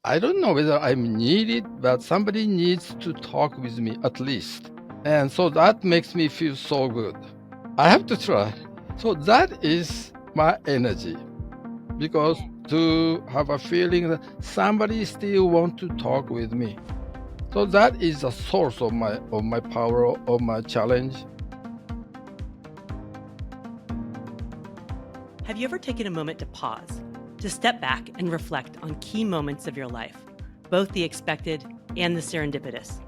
I don't know whether I'm needed, but somebody needs to talk with me at least. And so that makes me feel so good. I have to try. So that is my energy. Because to have a feeling that somebody still want to talk with me. So that is the source of my power, of my challenge. Have you ever taken a moment to pause, to step back and reflect on key moments of your life, both the expected and the serendipitous,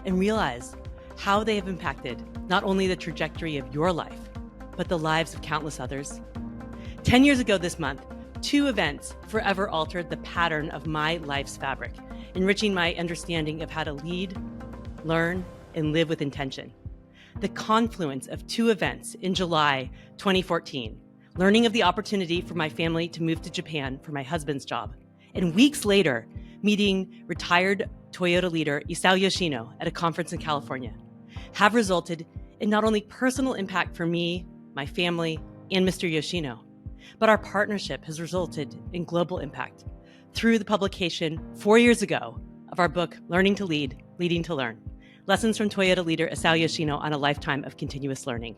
and realize how they have impacted not only the trajectory of your life, but the lives of countless others? 10 years ago this month, 2 events forever altered the pattern of my life's fabric, enriching my understanding of how to lead, learn, and live with intention. The confluence of 2 events in July 2014, learning of the opportunity for my family to move to Japan for my husband's job, and weeks later, meeting retired Toyota leader Isao Yoshino at a conference in California, have resulted in not only personal impact for me, my family, and Mr. Yoshino, but our partnership has resulted in global impact through the publication 4 years ago of our book, Learning to Lead, Leading to Learn, Lessons from Toyota leader Isao Yoshino on a Lifetime of Continuous Learning.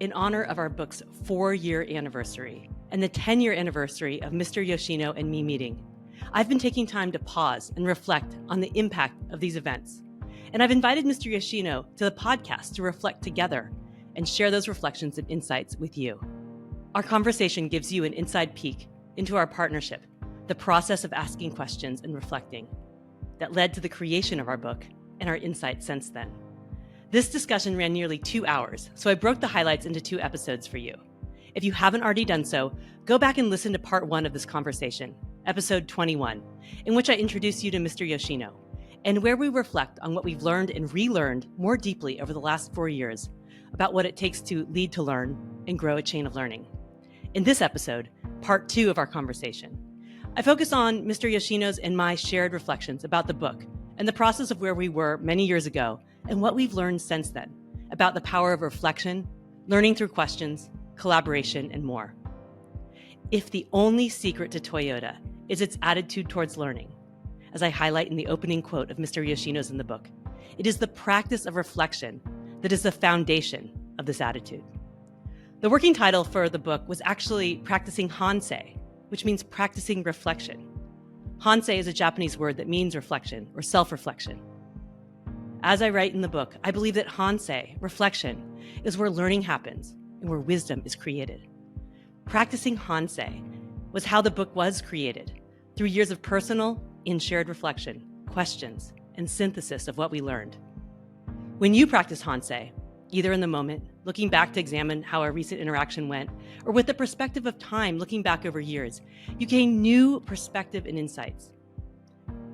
In honor of our book's 4-year anniversary and the 10-year anniversary of Mr. Yoshino and me meeting, I've been taking time to pause and reflect on the impact of these events. And I've invited Mr. Yoshino to the podcast to reflect together and share those reflections and insights with you. Our conversation gives you an inside peek into our partnership, the process of asking questions and reflecting that led to the creation of our book and our insights since then. This discussion ran nearly 2 hours, so I broke the highlights into 2 episodes for you. If you haven't already done so, go back and listen to part 1 of this conversation, episode 21, in which I introduce you to Mr. Yoshino, and where we reflect on what we've learned and relearned more deeply over the last 4 years about what it takes to lead to learn and grow a chain of learning. In this episode, part 2 of our conversation, I focus on Mr. Yoshino's and my shared reflections about the book and the process of where we were many years ago and what we've learned since then about the power of reflection, learning through questions, collaboration, and more. If the only secret to Toyota is its attitude towards learning, as I highlight in the opening quote of Mr. Yoshino's in the book, it is the practice of reflection that is the foundation of this attitude. The working title for the book was actually Practicing Hansei, which means practicing reflection. Hansei is a Japanese word that means reflection or self-reflection. As I write in the book, I believe that hansei, reflection, is where learning happens and where wisdom is created. Practicing hansei was how the book was created, through years of personal and shared reflection, questions, and synthesis of what we learned. When you practice hansei, either in the moment, looking back to examine how a recent interaction went, or with the perspective of time, looking back over years, you gain new perspective and insights.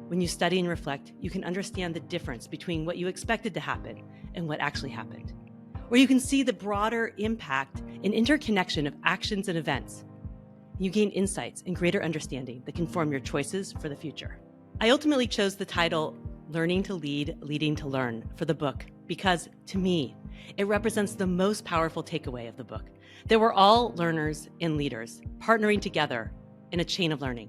When you study and reflect, you can understand the difference between what you expected to happen and what actually happened. Or you can see the broader impact and interconnection of actions and events. You gain insights and greater understanding that can form your choices for the future. I ultimately chose the title, Learning to Lead, Leading to Learn, for the book because, to me, it represents the most powerful takeaway of the book, that we're all learners and leaders partnering together in a chain of learning.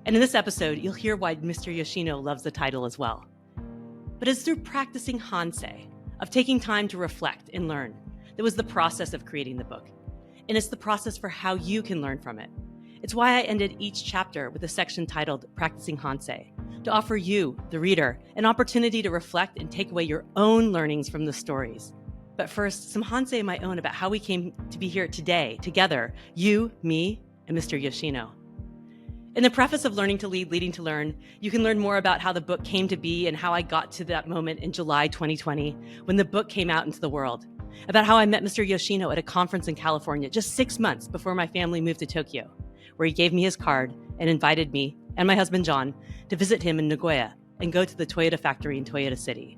And in this episode, you'll hear why Mr. Yoshino loves the title as well. But it's through practicing hansei, of taking time to reflect and learn, that was the process of creating the book. And it's the process for how you can learn from it. It's why I ended each chapter with a section titled Practicing Hansei, to offer you, the reader, an opportunity to reflect and take away your own learnings from the stories. But first, some hansei of my own about how we came to be here today, together, you, me, and Mr. Yoshino. In the preface of Learning to Lead, Leading to Learn, you can learn more about how the book came to be and how I got to that moment in July 2020 when the book came out into the world, about how I met Mr. Yoshino at a conference in California just 6 months before my family moved to Tokyo, where he gave me his card and invited me and my husband John to visit him in Nagoya and go to the Toyota factory in Toyota City.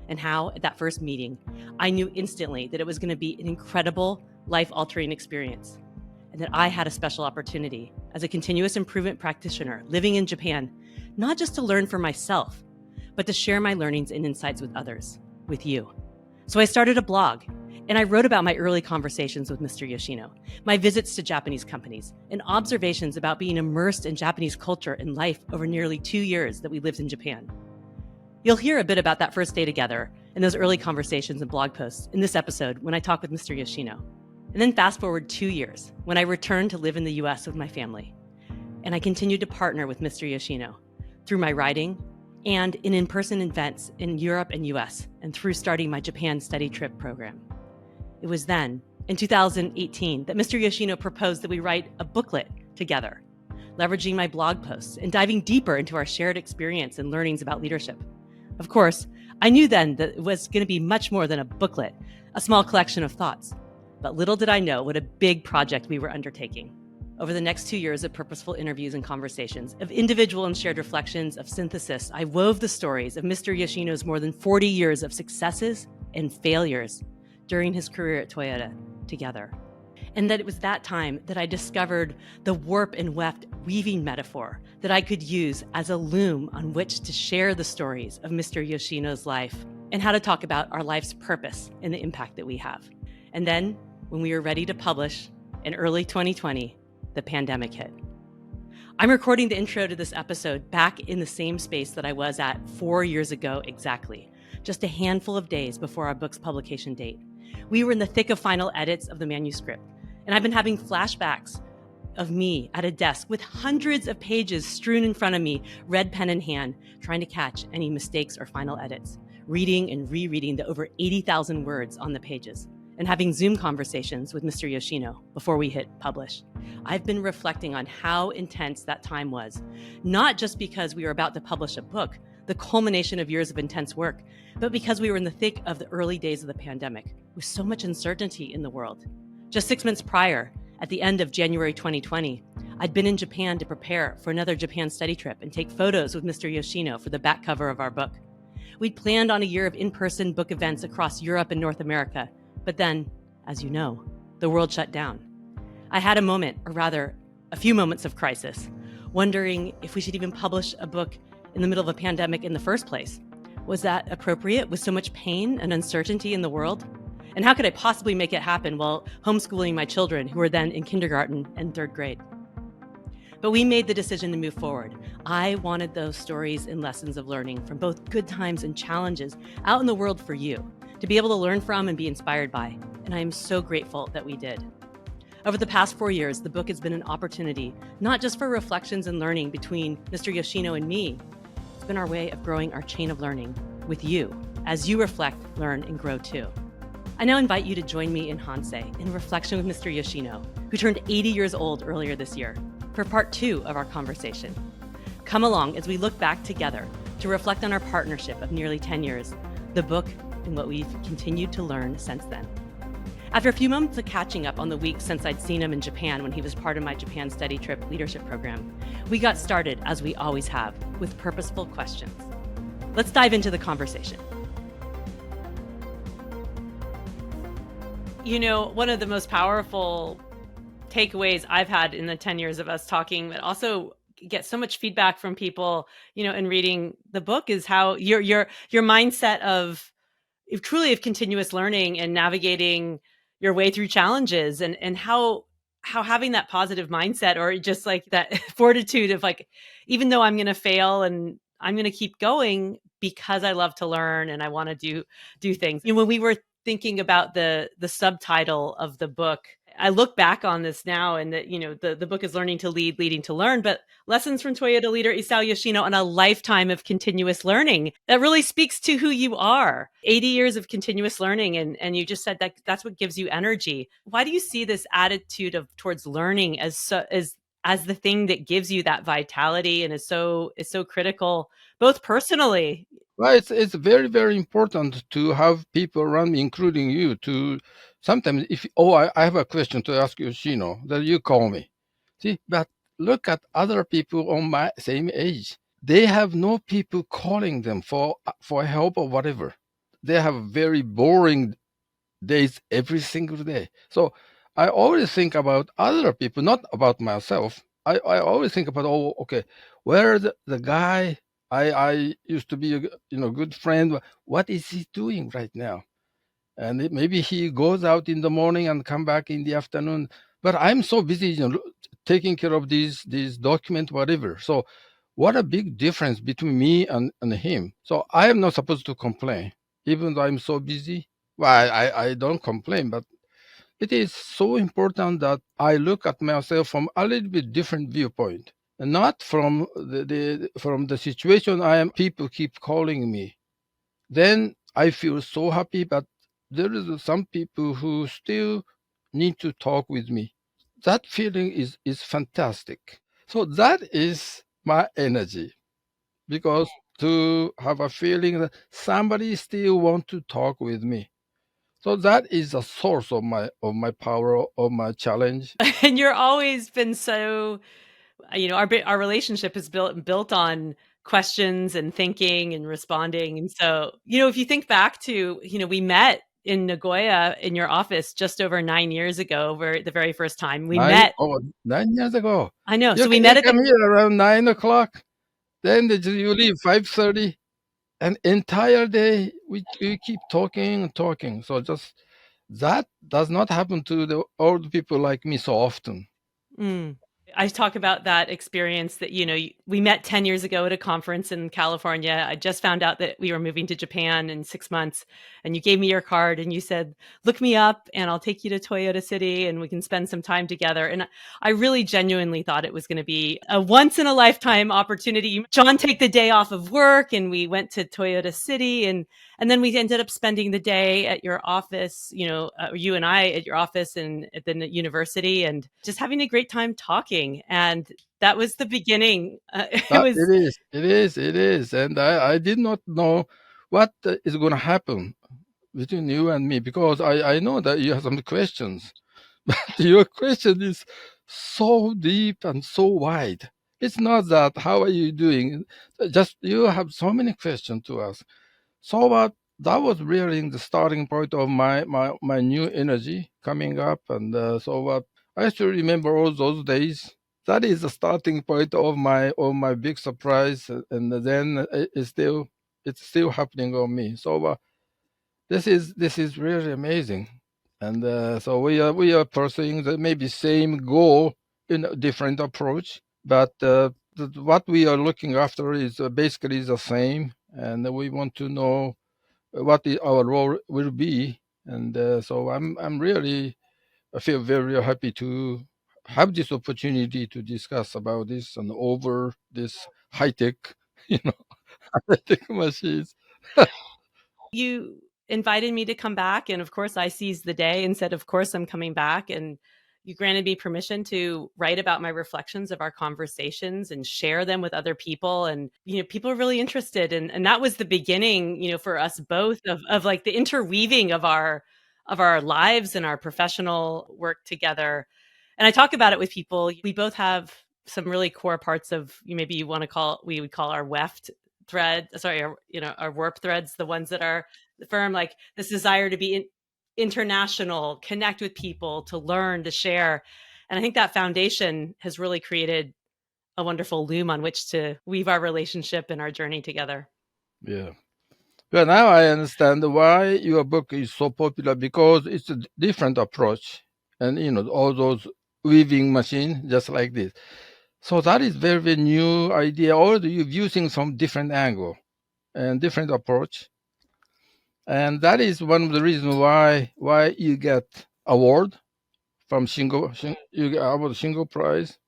And how, at that first meeting, I knew instantly that it was going to be an incredible, life-altering experience, and that I had a special opportunity as a continuous improvement practitioner living in Japan, not just to learn for myself, but to share my learnings and insights with others, with you. So I started a blog, And I wrote about my early conversations with Mr. Yoshino, my visits to Japanese companies, and observations about being immersed in Japanese culture and life over nearly 2 years that we lived in Japan. You'll hear a bit about that first day together and those early conversations and blog posts in this episode when I talk with Mr. Yoshino. And then fast forward 2 years when I returned to live in the US with my family. And I continued to partner with Mr. Yoshino through my writing and in person events in Europe and US, and through starting my Japan study trip program. It was then, in 2018, that Mr. Yoshino proposed that we write a booklet together, leveraging my blog posts and diving deeper into our shared experience and learnings about leadership. Of course, I knew then that it was going to be much more than a booklet, a small collection of thoughts. But little did I know what a big project we were undertaking. Over the next 2 years of purposeful interviews and conversations, of individual and shared reflections, of synthesis, I wove the stories of Mr. Yoshino's more than 40 years of successes and failures during his career at Toyota together. And that it was that time that I discovered the warp and weft weaving metaphor that I could use as a loom on which to share the stories of Mr. Yoshino's life and how to talk about our life's purpose and the impact that we have. And then, when we were ready to publish in early 2020, the pandemic hit. I'm recording the intro to this episode back in the same space that I was at 4 years ago exactly, just a handful of days before our book's publication date. We were in the thick of final edits of the manuscript, and I've been having flashbacks of me at a desk with hundreds of pages strewn in front of me, red pen in hand, trying to catch any mistakes or final edits, reading and rereading the over 80,000 words on the pages, and having Zoom conversations with Mr. Yoshino before we hit publish. I've been reflecting on how intense that time was, not just because we were about to publish a book, the culmination of years of intense work, but because we were in the thick of the early days of the pandemic, with so much uncertainty in the world. Just 6 months prior, at the end of January 2020, I'd been in Japan to prepare for another Japan study trip and take photos with Mr. Yoshino for the back cover of our book. We'd planned on a year of in-person book events across Europe and North America, but then, as you know, the world shut down. I had a moment, or rather, a few moments of crisis, wondering if we should even publish a book in the middle of a pandemic in the first place. Was that appropriate with so much pain and uncertainty in the world? And how could I possibly make it happen while homeschooling my children, who were then in kindergarten and third grade? But we made the decision to move forward. I wanted those stories and lessons of learning from both good times and challenges out in the world for you, to be able to learn from and be inspired by. And I am so grateful that we did. Over the past 4 years, the book has been an opportunity, not just for reflections and learning between Mr. Yoshino and me. It's been our way of growing our chain of learning with you as you reflect, learn, and grow too. I now invite you to join me in hansei, in reflection with Mr. Yoshino, who turned 80 years old earlier this year, for part 2 of our conversation. Come along as we look back together to reflect on our partnership of nearly 10 years, the book, and what we've continued to learn since then. After a few months of catching up on the weeks since I'd seen him in Japan when he was part of my Japan study trip leadership program, we got started, as we always have, with purposeful questions. Let's dive into the conversation. You know, one of the most powerful takeaways I've had in the 10 years of us talking, but also get so much feedback from people, you know, in reading the book, is how your mindset of truly of continuous learning and navigating your way through challenges, and how having that positive mindset, or just like that fortitude of like, even though I'm going to fail and I'm going to keep going because I love to learn and I want to do things. You know, when we were thinking about the subtitle of the book, I look back on this now, and that, you know, the book is Learning to Lead, Leading to Learn, but lessons from Toyota leader Isao Yoshino on a lifetime of continuous learning. That really speaks to who you are. 80 years of continuous learning, and you just said that that's what gives you energy. Why do you see this attitude of towards learning as the thing that gives you that vitality and is so critical, both personally? Well, it's very, very important to have people around me, including you, to sometimes if I have a question to ask Yoshino, that you call me. See, but look at other people on my same age. They have no people calling them for help or whatever. They have very boring days every single day. So I always think about other people, not about myself. I always think about, oh, okay, where the guy I used to be a good friend, what is he doing right now? and maybe he goes out in the morning and come back in the afternoon. But I'm so busy, taking care of these document, whatever. So what a big difference between me and him. So I am not supposed to complain, even though I'm so busy. Well, I don't complain, but it is so important that I look at myself from a little bit different viewpoint, and not from the situation I am. People keep calling me, then I feel so happy. But there is some people who still need to talk with me. That feeling is fantastic. So that is my energy, because to have a feeling that somebody still want to talk with me. So that is the source of my power, of my challenge. And you're always been so, our relationship is built on questions and thinking and responding. And so, if you think back to, we met in Nagoya in your office just over 9 years ago, where the very first time we Nine met. oh 9 years ago. I know. You So we you met at the. come here around 9 o'clock. Then you leave 5:30. An entire day we keep talking and talking. So just that does not happen to the old people like me so often. Mm. I talk about that experience that, we met 10 years ago at a conference in California. I just found out that we were moving to Japan in 6 months. And you gave me your card and you said, look me up and I'll take you to Toyota City and we can spend some time together. And I really genuinely thought it was going to be a once in a lifetime opportunity. John take the day off of work and we went to Toyota City, and then we ended up spending the day at your office, you and I at your office and at the university, and just having a great time talking. And that was the beginning. It That was. it is, and I did not know what is going to happen between you and me, because I know that you have some questions. Your question is so deep and so wide. It's not that how are you doing, just you have so many questions to ask. So that was really the starting point of my new energy coming up, and I still remember all those days. That is the starting point of my big surprise, and then it's still happening on me. So this is really amazing, and so we are pursuing the maybe same goal in a different approach, but what we are looking after is basically the same, and we want to know what our role will be. And so I'm really, I feel very happy to have this opportunity to discuss about this and over this high tech, you know, high tech machines. You invited me to come back, and of course I seized the day and said, of course I'm coming back. And you granted me permission to write about my reflections of our conversations and share them with other people. And people are really interested, and that was the beginning, for us both, of like the interweaving of our lives and our professional work together. And I talk about it with people. We both have some really core parts of, maybe you want to call, we would call our weft thread, sorry, our warp threads, the ones that are firm, like this desire to be international, connect with people, to learn, to share. And I think that foundation has really created a wonderful loom on which to weave our relationship and our journey together. Yeah. Well, now I understand why your book is so popular, because it's a different approach, and all those weaving machine just like this. So that is very, very new idea. Or you're using some different angle and different approach, and that is one of the reasons why you get award from you get award Shingo Prize,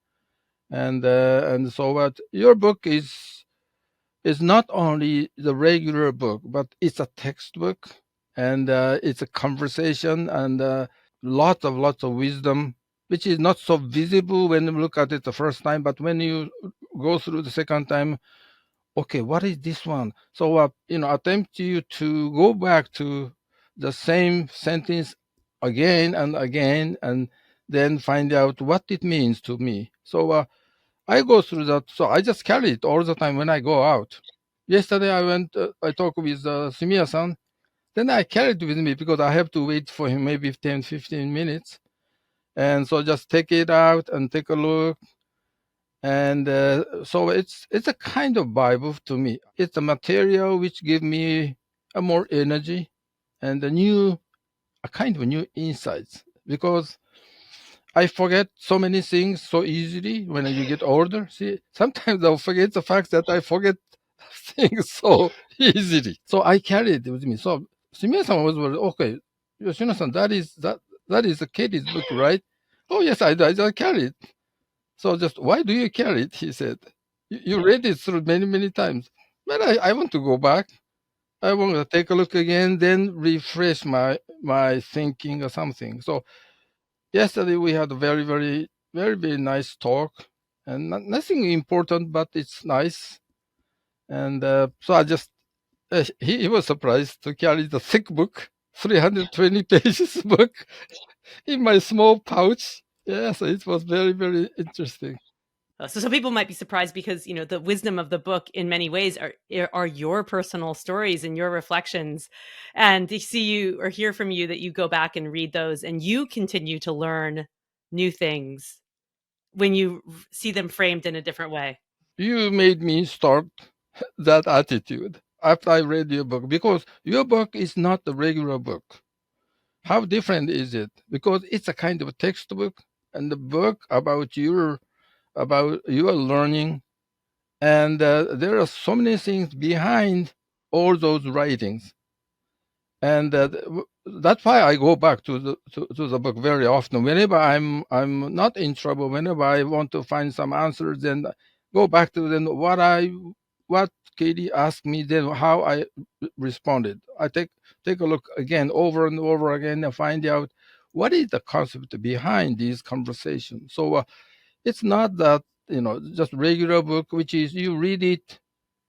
and so what your book is not only the regular book, but it's a textbook, and it's a conversation, and lots of wisdom, which is not so visible when you look at it the first time, but when you go through the second time, okay, what is this one? So attempt you to go back to the same sentence again and again, and then find out what it means to me. So I go through that. So I just carry it all the time when I go out. Yesterday I talked with Sumiya-san. Then I carried it with me because I have to wait for him maybe 10, 15 minutes. And so just take it out and take a look. And so it's a kind of Bible to me. It's a material which give me a more energy and a new a kind of new insights because I forget so many things so easily when you get older. See, sometimes I'll forget the fact that I forget things so easily. So I carry it with me. So Sumia-san was okay. Yoshino-san, that is a kid's book, right? Oh yes, I carry it. So just why do you carry it? He said. You read it through many times. But I want to go back. I want to take a look again, then refresh my thinking or something. So yesterday we had a very nice talk, and nothing important, but it's nice. And so I just he was surprised to carry the thick book, 320 pages book, in my small pouch. Yes, it was very interesting. So some people might be surprised because the wisdom of the book in many ways are your personal stories and your reflections, and to see you or hear from you that you go back and read those and you continue to learn new things when you see them framed in a different way. You made me start that attitude after I read your book because your book is not a regular book. How different is it? Because it's a kind of a textbook and the book about your learning, and there are so many things behind all those writings, and that's why I go back to the book very often. Whenever I'm not in trouble, whenever I want to find some answers, then go back to then what Katie asked me, then how I responded. I take a look again over and over again and find out what is the concept behind these conversations. So it's not that just regular book, which is you read it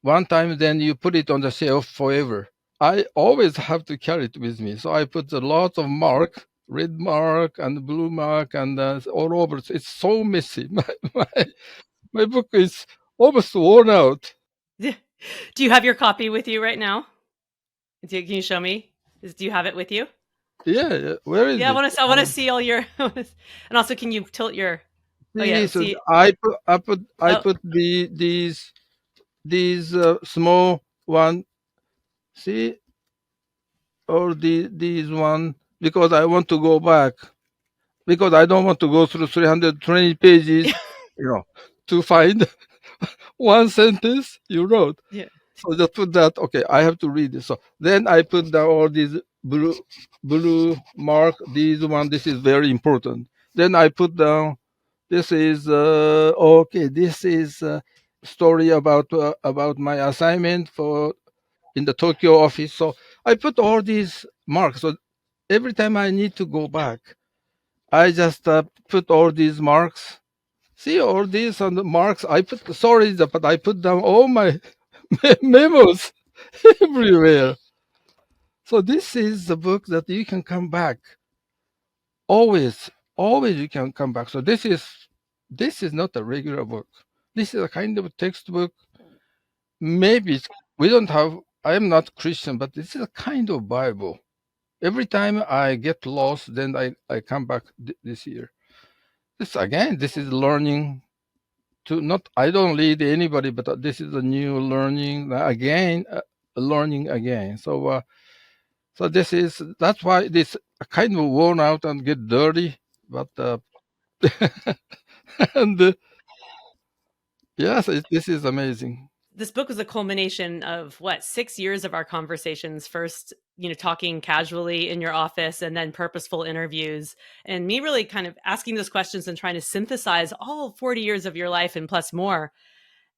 one time, then you put it on the shelf forever. I always have to carry it with me. So I put a lot of mark, red mark and blue mark, and all over. It's so messy. My book is almost worn out. Do you have your copy with you right now? Can you show me? Do you have it with you? Yeah. Where is Yeah, I it? want to. I want to see all your. And also, can you tilt your? Oh yeah, See, so see. I Oh, put these small one. See, or these one because I want to go back because I don't want to go through 320 pages, you know, to find one sentence you wrote. yeah. So just put that. Okay, I have to read this. So then I put down all these blue mark. These one. This is very important. Then I put down. This is okay. This is story about my assignment for in the Tokyo office. So I put all these marks. So every time I need to go back, I just put all these marks. See all these on the marks. I put sorry, but I put down all my memos everywhere. So this is the book that you can come back. Always you can come back. So this is not a regular book. This is a kind of a textbook. Maybe we don't have. I am not Christian, but this is a kind of Bible. Every time I get lost, then I come back this year. This is learning to not. I don't lead anybody, but this is a new learning again, learning again. So that's why this kind of worn out and get dirty, but and yes, this is amazing. This book was a culmination of what 6 years of our conversations. First, talking casually in your office, and then purposeful interviews, and me really kind of asking those questions and trying to synthesize all 40 years of your life and plus more.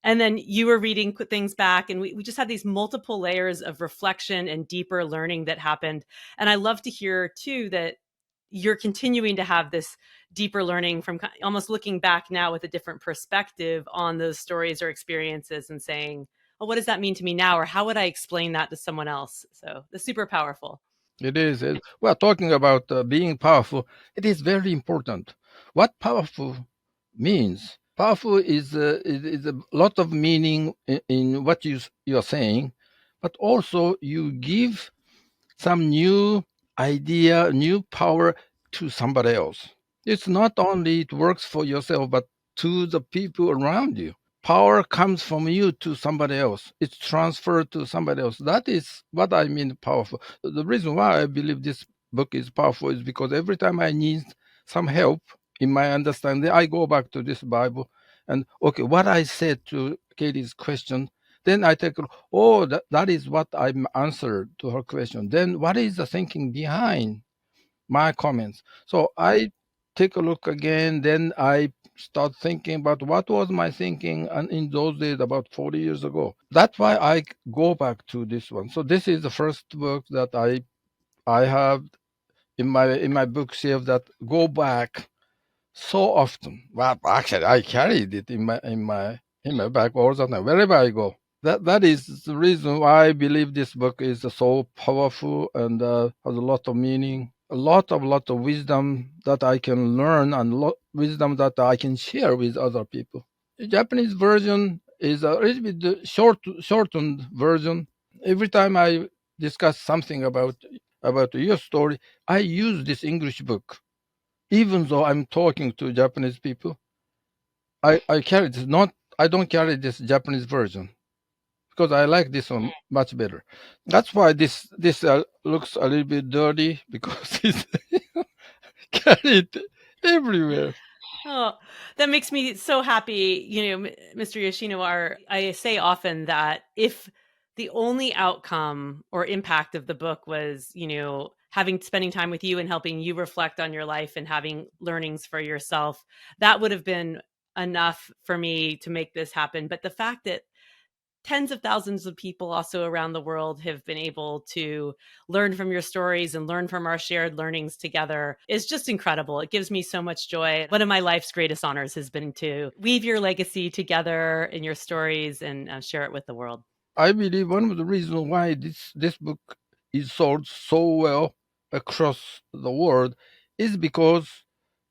And then you were reading things back, and we just had these multiple layers of reflection and deeper learning that happened. And I love to hear too that you're continuing to have this deeper learning from almost looking back now with a different perspective on those stories or experiences and saying, oh, what does that mean to me now? Or how would I explain that to someone else? So that's super powerful. It is. Well, talking about being powerful, it is very important. What powerful means? Powerful is a lot of meaning in what you're saying, but also you give some new idea, new power to somebody else. It's not only it works for yourself, but to the people around you. Power comes from you to somebody else. It's transferred to somebody else. That is what I mean powerful. The reason why I believe this book is powerful is because every time I need some help in my understanding, I go back to this Bible and okay, what I said to Katie's question, then I take, oh, that is what I answered to her question. Then what is the thinking behind my comments? So I take a look again, then I start thinking about what was my thinking and in those days about 40 years ago. That's why I go back to this one. So this is the first book that I have in my bookshelf that go back so often. Well, actually, I carried it in my bag all the time wherever I go. That is the reason why I believe this book is so powerful and has a lot of meaning, a lot of wisdom that I can learn and wisdom that I can share with other people. The Japanese version is a little bit shortened version. Every time I discuss something about your story, I use this English book. Even though I'm talking to Japanese people, I carry this not I don't carry this Japanese version because I like this one much better. That's why this looks a little bit dirty because it's carried everywhere. Oh, that makes me so happy. Mr. Yoshino, I say often that if the only outcome or impact of the book was, having spending time with you and helping you reflect on your life and having learnings for yourself, that would have been enough for me to make this happen. But the fact that tens of thousands of people also around the world have been able to learn from your stories and learn from our shared learnings together is just incredible. It gives me so much joy. One of my life's greatest honors has been to weave your legacy together in your stories and share it with the world. I believe one of the reasons why this book is sold so well across the world is because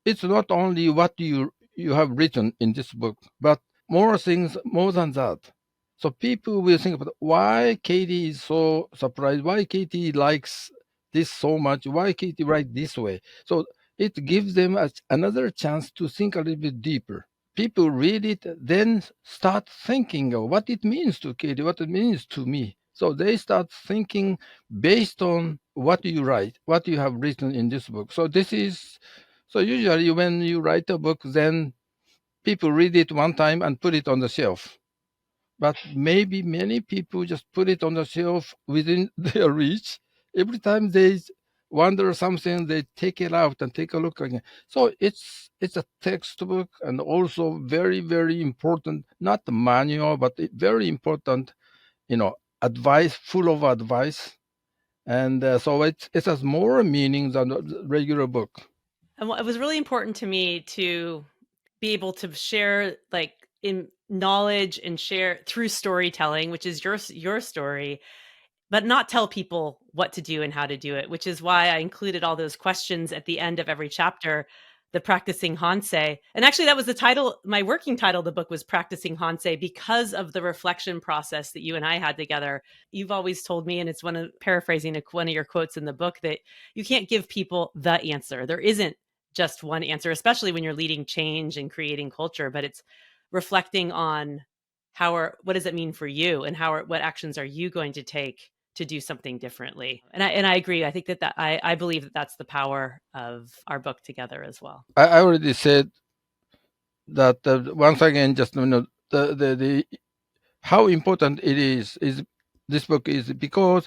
it's not only what you have written in this book, but more things more than that. So people will think about why Katie is so surprised, why Katie likes this so much, why Katie write this way. So it gives them another chance to think a little bit deeper. People read it, then start thinking of what it means to Katie, what it means to me. So they start thinking based on what you write, what you have written in this book. So usually when you write a book, then people read it one time and put it on the shelf. But maybe many people just put it on the shelf within their reach. Every time they wonder something, they take it out and take a look again. So it's a textbook and also very, very important, not the manual, but very important, advice, full of advice. And so it has more meaning than a regular book. And it was really important to me to be able to share like in knowledge and share through storytelling, which is your story, but not tell people what to do and how to do it, which is why I included all those questions at the end of every chapter, the practicing hansei. And actually, that was the title, my working title of the book was Practicing Hansei because of the reflection process that you and I had together. You've always told me, and it's paraphrasing one of your quotes in the book, that you can't give people the answer. There isn't just one answer, especially when you're leading change and creating culture, but it's reflecting on what does it mean for you and what actions are you going to take to do something differently. And I agree. I think that I believe that that's the power of our book together as well. I already said that once again, just the how important it is this book is because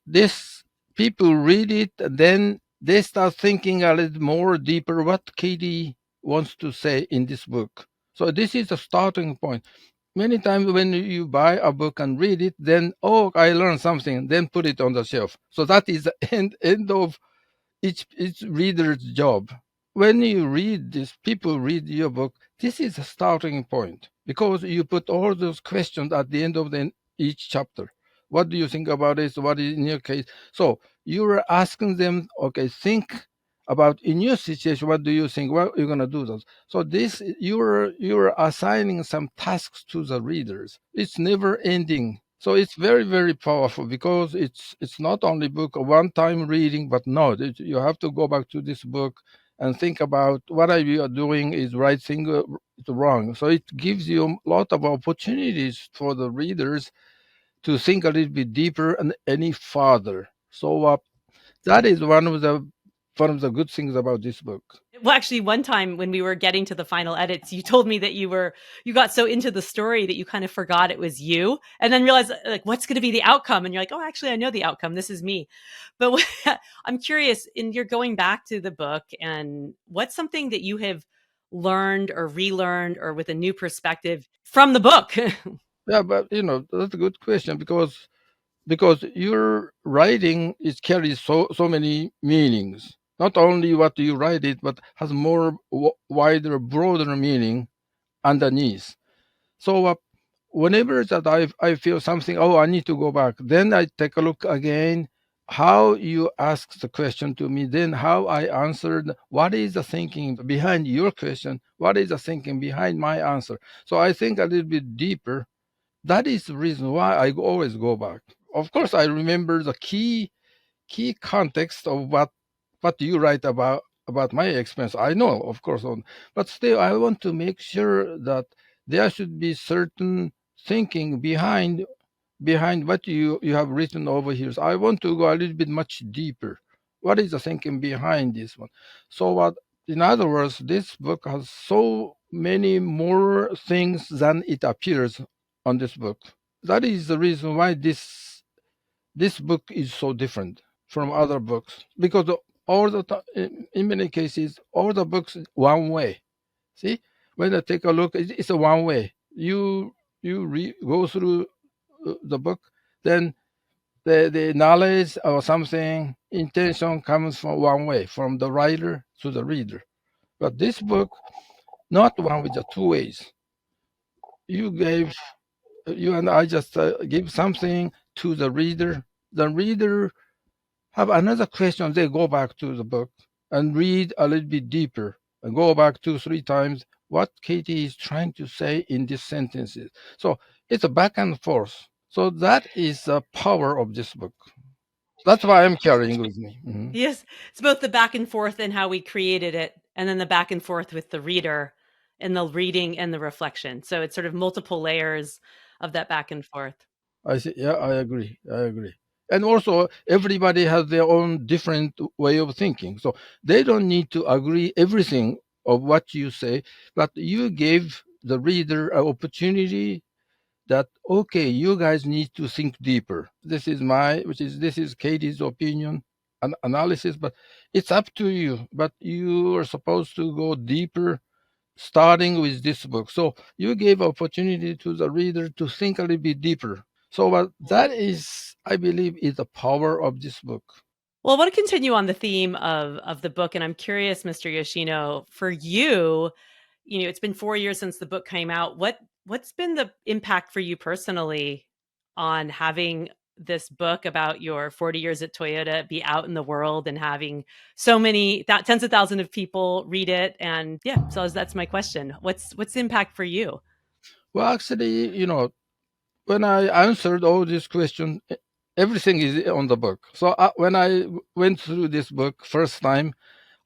this people read it and then they start thinking a little more deeper what Katie wants to say in this book. So this is a starting point. Many times when you buy a book and read it, then oh, I learned something, then put it on the shelf. So that is the end of each reader's job. When you read this, people read your book, this is a starting point because you put all those questions at the end of each chapter. What do you think about this? What is in your case? So you are asking them, okay, think about in your situation, what do you think? What are you gonna do those? So this you're assigning some tasks to the readers. It's never ending. So it's very, very powerful because it's not only book a one-time reading, but no, you have to go back to this book and think about what are you doing is right thing or wrong. So it gives you a lot of opportunities for the readers to think a little bit deeper and any farther. So that is one of the one of the good things about this book. Well, actually, one time when we were getting to the final edits, you told me that you got so into the story that you kind of forgot it was you, and then realized like what's going to be the outcome, and you're like, oh, actually, I know the outcome. This is me. But I'm curious, in you're going back to the book, and what's something that you have learned or relearned or with a new perspective from the book? Yeah, but that's a good question because your writing is carries so many meanings. Not only what you write it, but has more wider, broader meaning underneath. So whenever that I feel something, oh, I need to go back, then I take a look again. How you ask the question to me, then how I answered. What is the thinking behind your question? What is the thinking behind my answer? So I think a little bit deeper. That is the reason why I always go back. Of course, I remember the key context of what you write about my experience. I know, of course, but still, I want to make sure that there should be certain thinking behind what you have written over here. So I want to go a little bit much deeper. What is the thinking behind this one? So what? In other words, this book has so many more things than it appears on this book. That is the reason why this book is so different from other books because all the in many cases all the books one way. See, when I take a look, it's a one way. You go through the book, then the knowledge or something intention comes from one way, from the writer to the reader. But this book, not one with the two ways. You gave you and I just give something to the reader. The reader have another question, they go back to the book and read a little bit deeper and go back two, three times what Katie is trying to say in these sentences. So it's a back and forth. So that is the power of this book. That's why I'm carrying with me. Yes, it's both the back and forth and how we created it, and then the back and forth with the reader and the reading and the reflection. So it's sort of multiple layers of that back and forth. I see. Yeah, I agree. I agree. And also, everybody has their own different way of thinking. So they don't need to agree everything of what you say, but you gave the reader an opportunity that okay, you guys need to think deeper. This is Katie's opinion and analysis, but it's up to you. But you are supposed to go deeper starting with this book. So you gave opportunity to the reader to think a little bit deeper. So that is, I believe, is the power of this book. Well, I want to continue on the theme of the book, and I'm curious, Mr. Yoshino, for you, it's been 4 years since the book came out. What's been the impact for you personally on having this book about your 40 years at Toyota be out in the world and having so many tens of thousands of people read it? And yeah, so that's my question. What's the impact for you? Well, actually, when I answered all these questions, everything is on the book. So when I went through this book first time,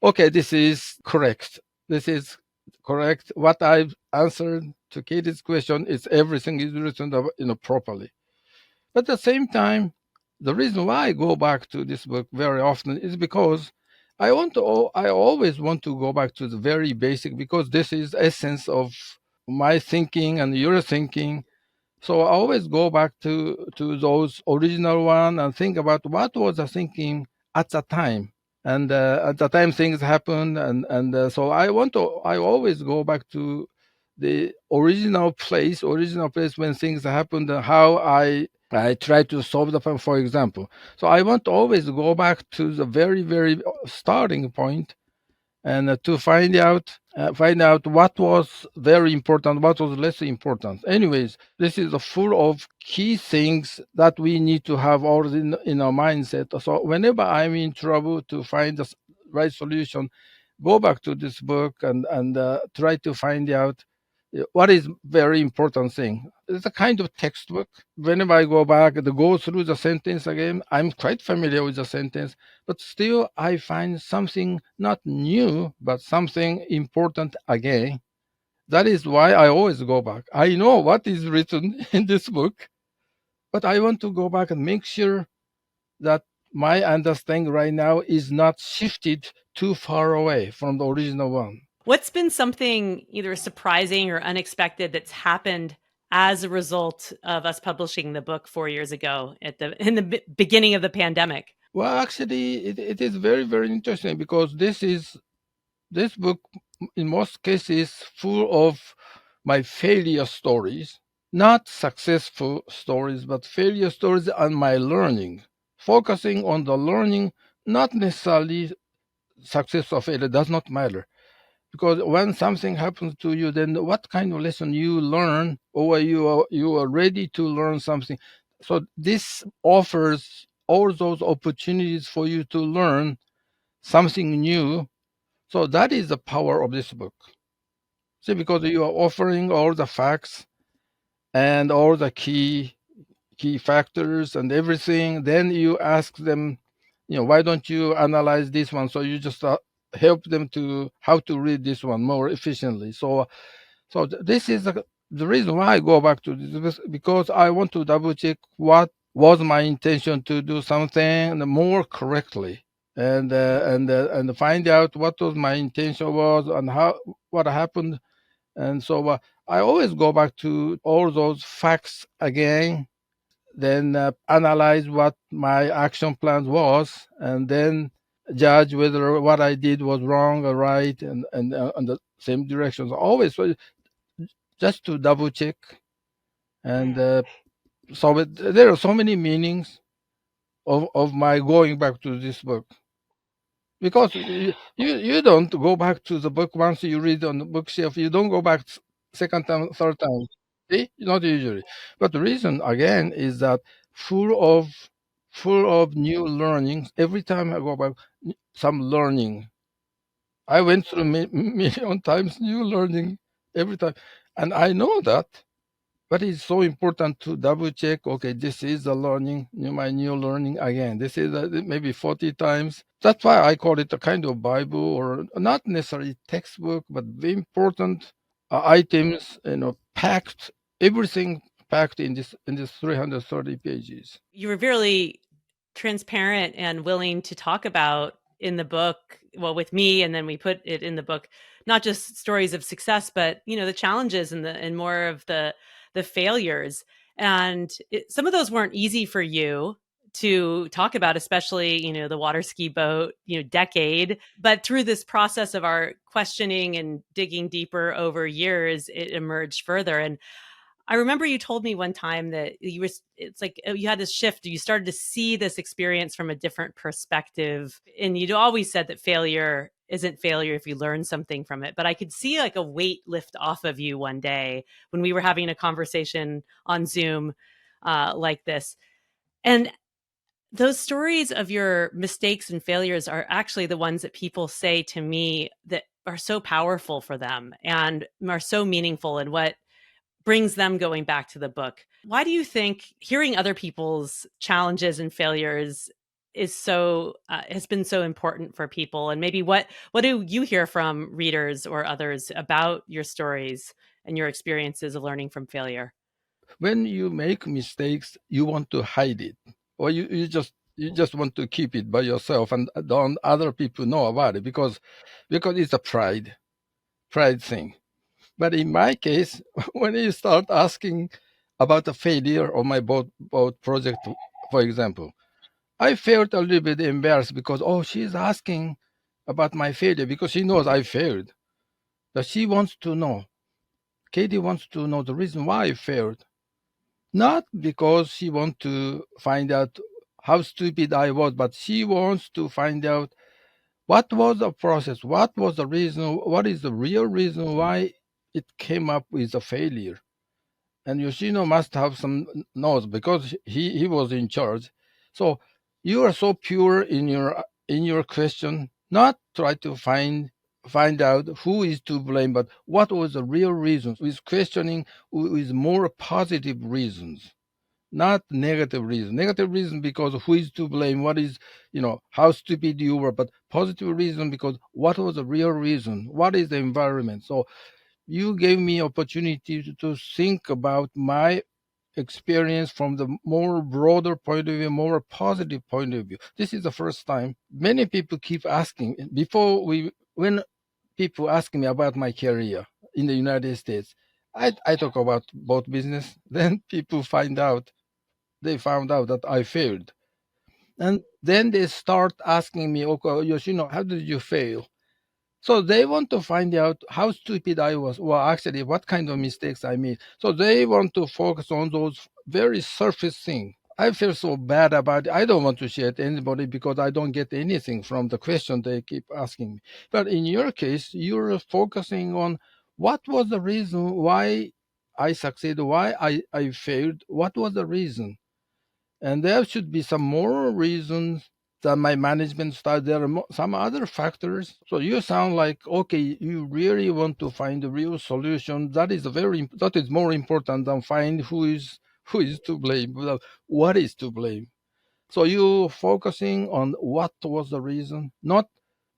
okay, this is correct. This is correct. What I've answered to Katie's question is everything is written, properly. But at the same time, the reason why I go back to this book very often is because I always want to go back to the very basic because this is essence of my thinking and your thinking. So I always go back to those original one and think about what was the thinking at the time. And at the time things happen, and so I always go back to the original place when things happened, and how I try to solve the problem, for example. So I want to always go back to the very, very starting point and to find out what was very important, what was less important. Anyways, this is full of key things that we need to have already in our mindset. So whenever I'm in trouble to find the right solution, go back to this book and try to find out what is very important thing. It's a kind of textbook. Whenever I go back to go through the sentence again, I'm quite familiar with the sentence, but still I find something not new, but something important again. That is why I always go back. I know what is written in this book, but I want to go back and make sure that my understanding right now is not shifted too far away from the original one. What's been something either surprising or unexpected that's happened as a result of us publishing the book 4 years ago at the in the beginning of the pandemic? Well, actually, it is very, very interesting because this book, in most cases, full of my failure stories, not successful stories, but failure stories and my learning, focusing on the learning, not necessarily success or failure, does not matter. Because when something happens to you, then what kind of lesson you learn, or you are ready to learn something. So this offers all those opportunities for you to learn something new. So that is the power of this book. See, because you are offering all the facts and all the key factors and everything, then you ask them, why don't you analyze this one? So you just help them to how to read this one more efficiently. This is the reason why I go back to this, because I want to double check what was my intention to do something more correctly, and find out what was my intention was and how what happened. And I always go back to all those facts again, then analyze what my action plan was, and then judge whether what I did was wrong or right, and on the same directions. Always just to double check. And there are so many meanings of my going back to this book, because you don't go back to the book once you read on the bookshelf. You don't go back second time, third time. See, not usually. But the reason again is that full of full of new learnings. Every time I go back, some learning. I went through million times new learning every time, and I know that. But it's so important to double check. Okay, this is the learning, my new learning again. This is maybe 40 times. That's why I call it a kind of Bible, or not necessarily textbook, but very important items. Packed, everything packed in this 330 pages. You were really transparent and willing to talk about in the book, well, with me, and then we put it in the book, not just stories of success, but the challenges and more of the failures. And some of those weren't easy for you to talk about, especially the water ski boat decade. But through this process of our questioning and digging deeper over years, it emerged further. And I remember you told me one time that it's like you had this shift. You started to see this experience from a different perspective. And you'd always said that failure isn't failure if you learn something from it. But I could see like a weight lift off of you one day when we were having a conversation on Zoom like this. And those stories of your mistakes and failures are actually the ones that people say to me that are so powerful for them and are so meaningful, and what brings them going back to the book. Why do you think hearing other people's challenges and failures is so has been so important for people? And maybe what do you hear from readers or others about your stories and your experiences of learning from failure? When you make mistakes, you want to hide it, or you just want to keep it by yourself and don't other people know about it, because it's a pride thing. But in my case, when you start asking about the failure of my boat project, for example, I felt a little bit embarrassed because, oh, she's asking about my failure because she knows I failed. But she wants to know. Katie wants to know the reason why I failed, not because she wants to find out how stupid I was, but she wants to find out what was the process, what was the reason, what is the real reason why it came up with a failure. And Yoshino must have some knows because he was in charge. So you are so pure in your question, not try to find out who is to blame, but what was the real reasons. With questioning with more positive reasons, not negative reason. Negative reason because who is to blame, what is how stupid you were, but positive reason because what was the real reason, what is the environment. So you gave me opportunity to think about my experience from the more broader point of view, more positive point of view. This is the first time. Many people keep asking when people ask me about my career in the United States. I talk about both business. Then people they found out that I failed. And then they start asking me, okay, Yoshino, how did you fail? So they want to find out how stupid I was. Well, actually, what kind of mistakes I made. So they want to focus on those very surface things. I feel so bad about it. I don't want to share it to anybody because I don't get anything from the question they keep asking me. But in your case, you're focusing on what was the reason why I succeeded, why I failed, what was the reason. And there should be some more reasons than my management style. There are some other factors. So you sound like, okay, you really want to find a real solution. That is more important than find who is to blame. What is to blame? So you focusing on what was the reason, not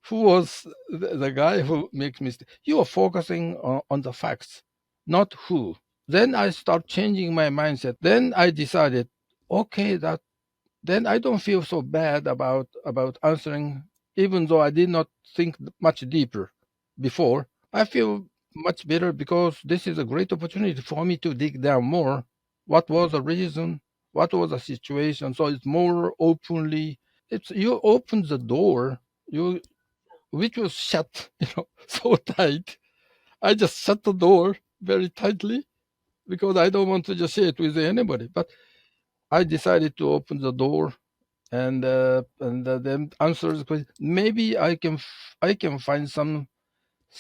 who was the guy who makes mistake. You are focusing on the facts, not who. Then I start changing my mindset. Then I decided, okay, that then I don't feel so bad about answering, even though I did not think much deeper before. I feel much better because this is a great opportunity for me to dig down more. What was the reason? What was the situation? So it's more openly. It's you open the door, you which was shut, so tight. I just shut the door very tightly because I don't want to just share it with anybody. But I decided to open the door and then answer the question. Maybe I can find some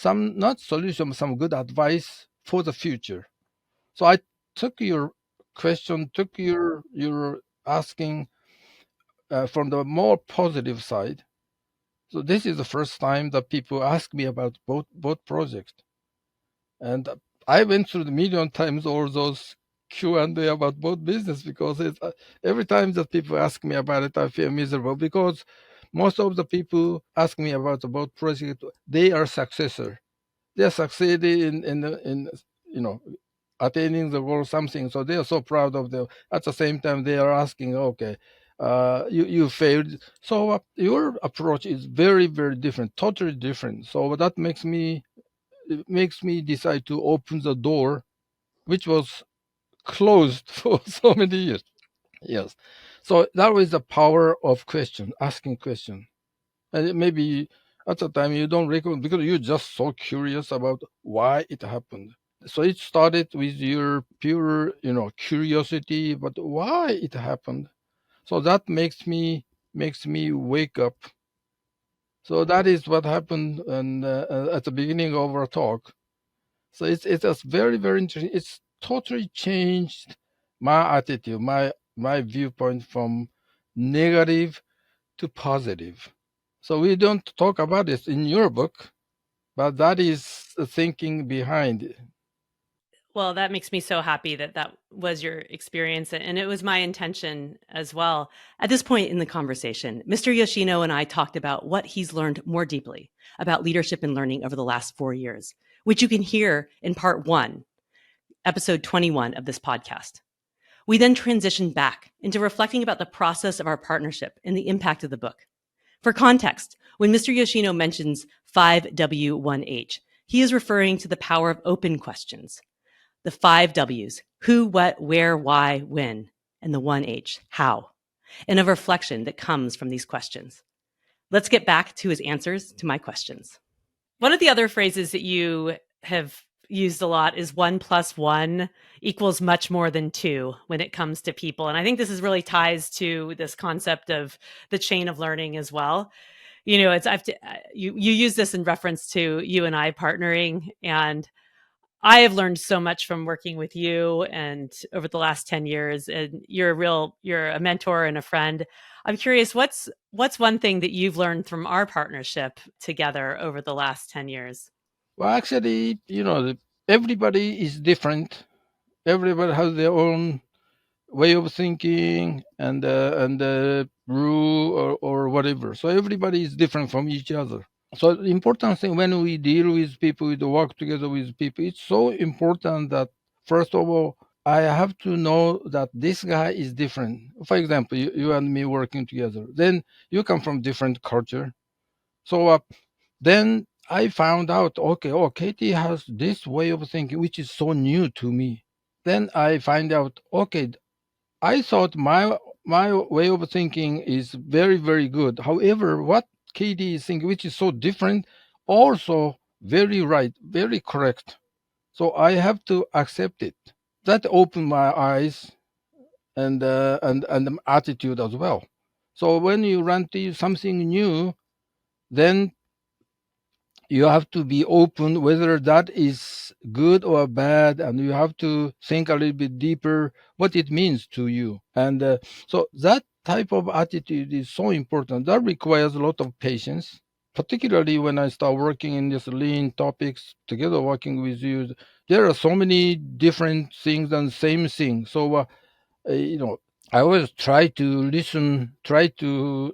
not solution, some good advice for the future. So I took your question, took your asking from the more positive side. So this is the first time that people ask me about both projects. And I went through the million times all those Q&A about both business because every time that people ask me about it, I feel miserable because most of the people ask me about the both project, they are successor. They are succeeding in attaining the goal something. So they are so proud of them. At the same time, they are asking, okay, you failed. So your approach is very, very different, totally different. So that makes me decide to open the door, which was closed for so many years. Yes. So that was the power of question, asking question. And maybe at the time you don't recognize because you're just so curious about why it happened. So it started with your pure, curiosity, but why it happened. So that makes me wake up. So that is what happened and at the beginning of our talk. So it's very, very interesting. It's totally changed my attitude, my viewpoint from negative to positive. So we don't talk about this in your book, but that is the thinking behind it. Well, that makes me so happy that that was your experience. And it was my intention as well. At this point in the conversation, Mr. Yoshino and I talked about what he's learned more deeply about leadership and learning over the last 4 years, which you can hear in part one, episode 21 of this podcast. We then transitioned back into reflecting about the process of our partnership and the impact of the book. For context, when Mr. Yoshino mentions 5W1H, he is referring to the power of open questions. The 5 W's, who, what, where, why, when, and the 1 H, how, and a reflection that comes from these questions. Let's get back to his answers to my questions. One of the other phrases that you have used a lot is 1+1 equals much more than 2 when it comes to people. And I think this is really ties to this concept of the chain of learning as well. You use this in reference to you and I partnering, and I have learned so much from working with you and over the last 10 years, and you're a mentor and a friend. I'm curious, what's one thing that you've learned from our partnership together over the last 10 years? Well, actually, everybody is different. Everybody has their own way of thinking and rule or whatever. So everybody is different from each other. So the important thing when we deal with people, we work together with people, it's so important that first of all, I have to know that this guy is different. For example, you and me working together. Then you come from different culture. So then I found out, okay, oh, Katie has this way of thinking, which is so new to me. Then I find out, okay, I thought my way of thinking is very, very good. However, what Katie is thinking, which is so different, also very right, very correct. So I have to accept it. That opened my eyes and the attitude as well. So when you run to something new, then you have to be open whether that is good or bad, and you have to think a little bit deeper what it means to you. And so that type of attitude is so important. That requires a lot of patience, particularly when I start working in this lean topics together, working with you. There are so many different things and same thing. So you know, I always try to listen, try to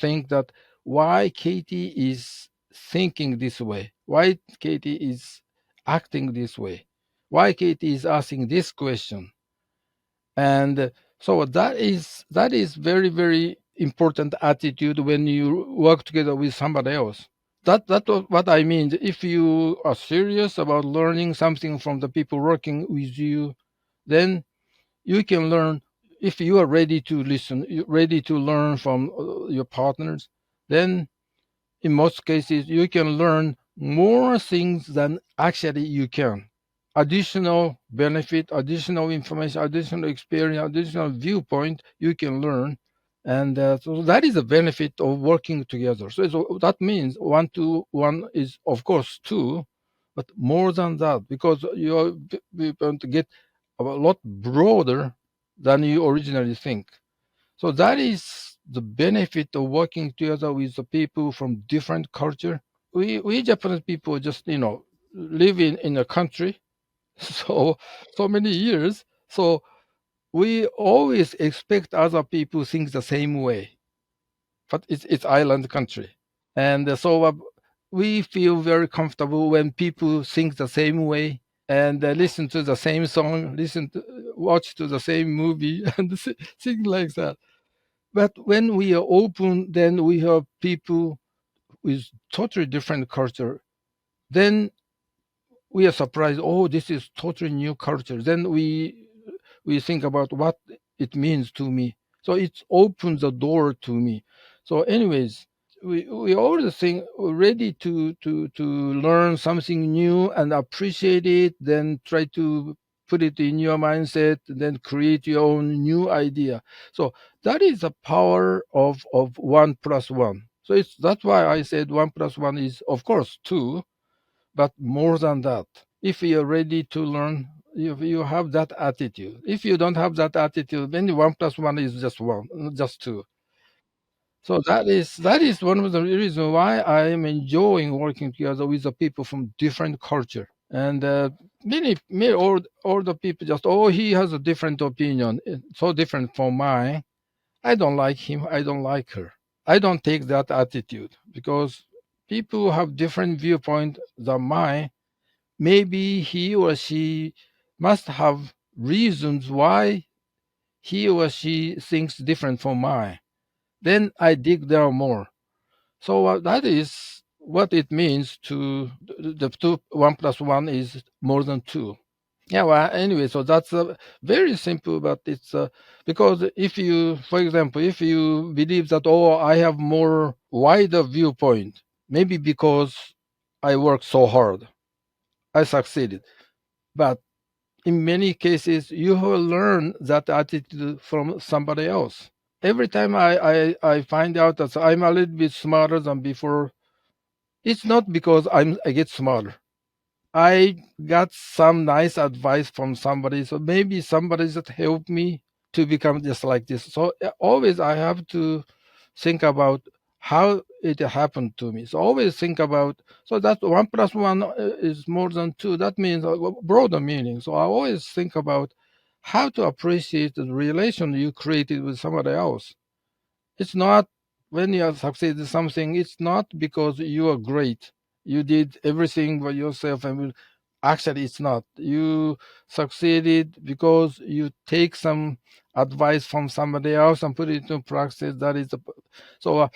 think that why Katie is thinking this way, why Katie is acting this way, why Katie is asking this question. And so that is very, very important attitude when you work together with somebody else. That was what I mean. If you are serious about learning something from the people working with you, then you can learn. If you are ready to listen, you're ready to learn from your partners, then in most cases you can learn more things than actually you can. Additional benefit, additional information, additional experience, additional viewpoint you can learn. And so that is a benefit of working together. So that means 1 to 1 is of course 2, but more than that, because you're going to get a lot broader than you originally think. So that is the benefit of working together with the people from different culture. We Japanese people just live in a country so so many years. So we always expect other people think the same way, but it's island country, and so we feel very comfortable when people think the same way and listen to the same song, watch to the same movie, and things like that. But when we are open, then we have people with totally different culture. Then we are surprised. Oh, this is totally new culture. Then we think about what it means to me. So it opens the door to me. So, anyways, we always think we're ready to learn something new and appreciate it. Then try to put it in your mindset. Then create your own new idea. So that is the power of 1 plus 1. So that's why I said 1 plus 1 is of course 2, but more than that. If you're ready to learn, you have that attitude. If you don't have that attitude, then 1 plus 1 is just 1, not just 2. So that is one of the reasons why I am enjoying working together with the people from different culture. And many all the people just, oh, he has a different opinion, so different from mine. I don't like him. I don't like her. I don't take that attitude because people have different viewpoint than mine. Maybe he or she must have reasons why he or she thinks different from mine. Then I dig there more. So that is what it means to the 1 plus 1 is more than 2. Yeah, well, anyway, so that's very simple, but it's because if you, for example, if you believe that, oh, I have more wider viewpoint, maybe because I worked so hard, I succeeded. But in many cases, you will learn that attitude from somebody else. Every time I find out that I'm a little bit smarter than before, it's not because I get smarter. I got some nice advice from somebody, so maybe somebody that helped me to become just like this. So always I have to think about how it happened to me. So always think about, so that 1 plus 1 is more than 2. That means a broader meaning. So I always think about how to appreciate the relation you created with somebody else. It's not when you have succeeded something, it's not because you are great. You did everything by yourself. Actually, it's not. You succeeded because you take some advice from somebody else and put it into practice. That is the so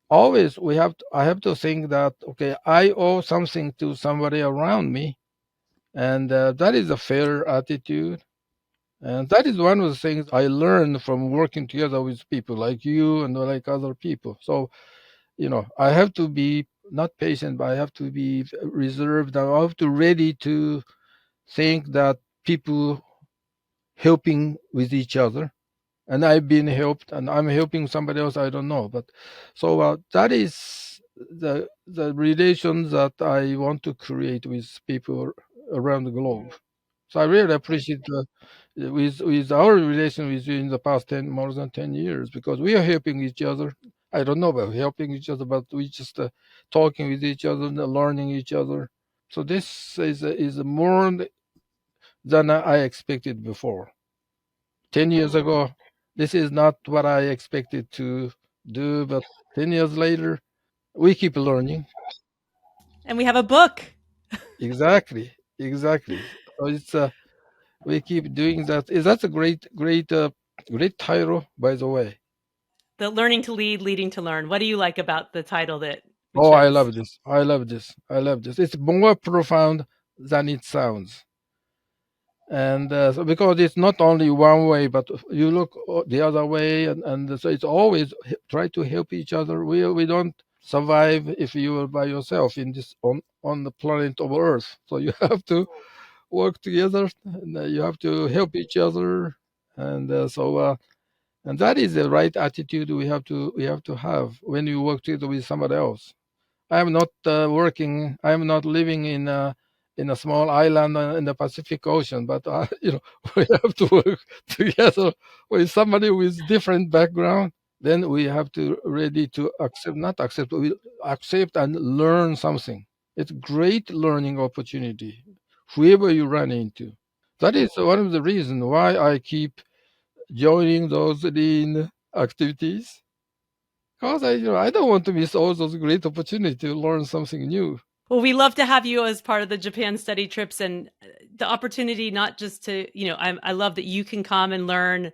always we have to, I have to think that okay, I owe something to somebody around me, and that is a fair attitude. And that is one of the things I learned from working together with people like you and like other people. So, I have to be not patient, but I have to be reserved. I have to ready to think that people helping with each other, and I've been helped, and I'm helping somebody else. I don't know, but so that is the relations that I want to create with people around the globe. So I really appreciate with our relation with you in the past more than 10 years because we are helping each other. I don't know about helping each other, but we just talking with each other, and learning each other. So this is more than I expected before. 10 years ago, this is not what I expected to do, but 10 years later, we keep learning. And we have a book, Exactly, exactly. So it's we keep doing that. Is that a great title, by the way? The Learning to Lead, Leading to Learn. What do you like about the title that we Oh, I chose? love this. I love this. I love this. It's more profound than it sounds. And so because it's not only one way, but you look the other way, and so it's always try to help each other. We don't survive if you are by yourself in this on the planet of Earth. So you have to work together, and you have to help each other, and and that is the right attitude we have to have when you work together with somebody else. I'm not working. I'm not living in a small island in the Pacific Ocean, but we have to work together with somebody with different background. Then we have to ready to accept, not accept, we accept and learn something. It's great learning opportunity, whoever you run into. That is one of the reasons why I keep joining those lean activities because I don't want to miss all those great opportunity to learn something new. Well, we love to have you as part of the Japan study trips and the opportunity not just to, I love that you can come and learn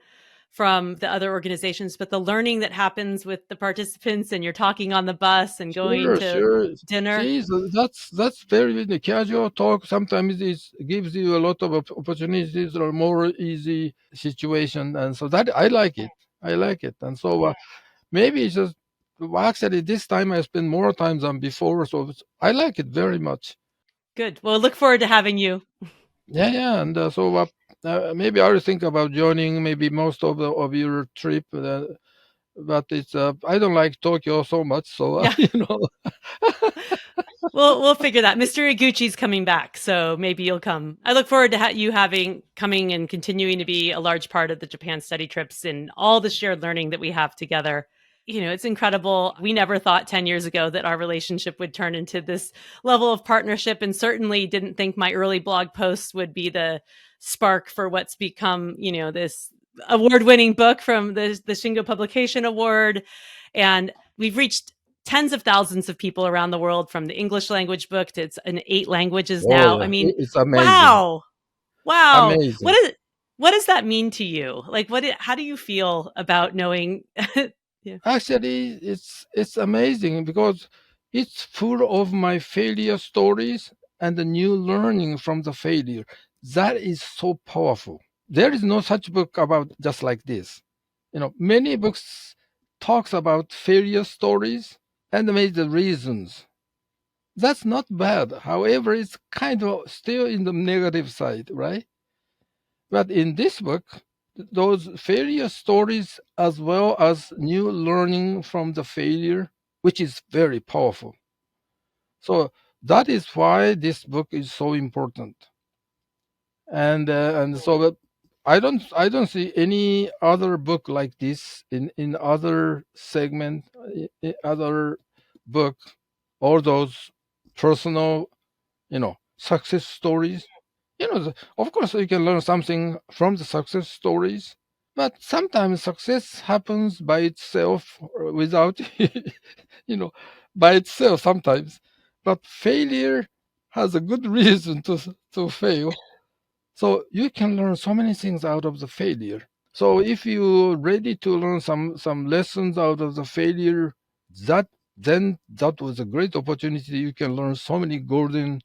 from the other organizations, but the learning that happens with the participants and you're talking on the bus and going Sure, to sure. dinner. See, so that's very the casual talk. Sometimes it gives you a lot of opportunities or more easy situation, and so that I like it. I like it, and so maybe it's just well, actually this time I spend more time than before, so I like it very much. Good. Well, look forward to having you. Yeah, yeah, and so maybe I will think about joining maybe most of your trip, but it's I don't like Tokyo so much, so Yeah. We'll figure that. Mr. Iguchi's coming back, so maybe you'll come. I look forward to you having coming and continuing to be a large part of the Japan study trips and all the shared learning that we have together. It's incredible. We never thought 10 years ago that our relationship would turn into this level of partnership, and certainly didn't think my early blog posts would be the spark for what's become, this award-winning book from the Shingo Publication Award. And we've reached tens of thousands of people around the world from the English language book to it's in 8 languages Oh now. I yeah, mean, it's amazing, wow. Wow. amazing. What does that mean to you? Like how do you feel about knowing yeah. Actually, it's amazing because it's full of my failure stories and the new learning from the failure. That is so powerful. There is no such book about just like this. Many books talks about failure stories and maybe the reasons. That's not bad. However, it's kind of still in the negative side, right? But in this book, those failure stories as well as new learning from the failure, which is very powerful. So that is why this book is so important. And so I don't see any other book like this in other segment, other book, or those personal, success stories. Of course, you can learn something from the success stories, but sometimes success happens by itself or without, you know, by itself sometimes. But failure has a good reason to fail. So you can learn so many things out of the failure. So if you're ready to learn some lessons out of the failure, that then that was a great opportunity. You can learn so many golden,